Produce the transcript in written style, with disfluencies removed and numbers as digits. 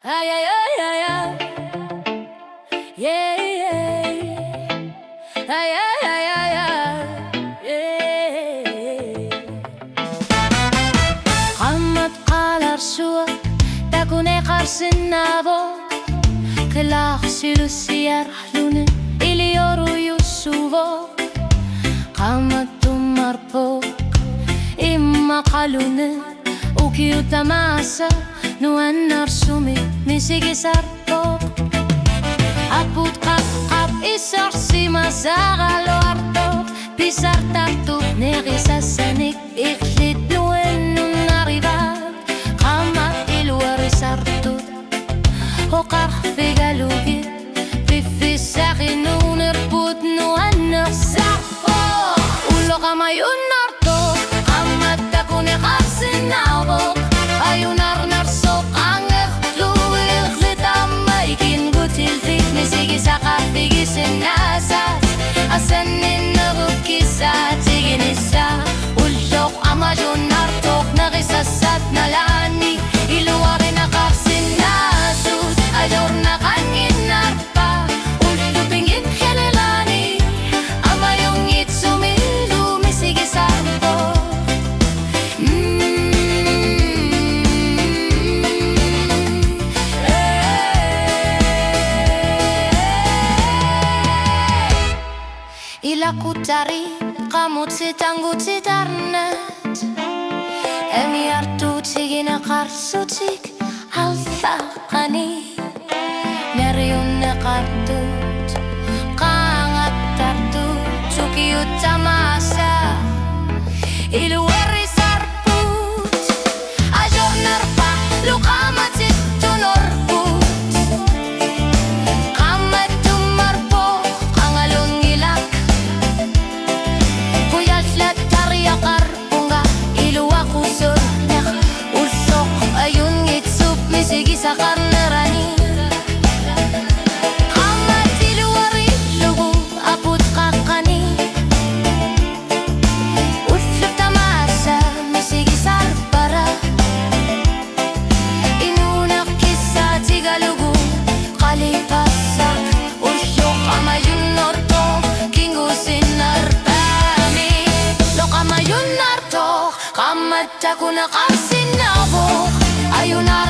Ay, ay, ay, ay, ay. Yeah, yeah. Ay, ay, ay, ay, ay. Yeah. Хаммат қалар шуы Такуне қарсын навок Клах силусияр луны Илиору юсуво Хаммат тумарпок Имма қалуны Укиута маса Nuennar sumi misigi sarpok Aput kap isar sima sagalo artok Pisar tartuk nerisa sanik Iklit nuennun arrivat Kama iluar isartut Hokar figalugit Pifisari nunerput nuennar sarpok Ulo kamayun nartok Kamat takune kapsin naubok Ayunar narsok ang ekluir Litama ikin gutiltik Nisigi sa kapigisin nasas Asanin na rukisa Tigin isa Uldok amajon nartok Nakisasat na lani Iluwarin na kapsin nasus Ador na kangin narpa Uldupingin helelani Amayong itsumilu Misigi sarpo Ilakutari kamut sitanggut sitarnet Emi artutigina karsutik althaqani Meryunne kartut Kangat tartut Sukiyut tamasa Iluweri sarput Ajor narpa Lukamat situnorput Kamat tumarpo Kangalun gilak Yakar bunga iluwa kusur nek usok ayun ngitsup misigi sa karnerani Kamat iluwari lugu aput kakani Uslup tamasa misigi sarpara Inunak kisa tiga lugu kalipasak Usyok amayun norto kingusin narpa Kamayun nartok Kamat ako na kapsin nabok Ayun na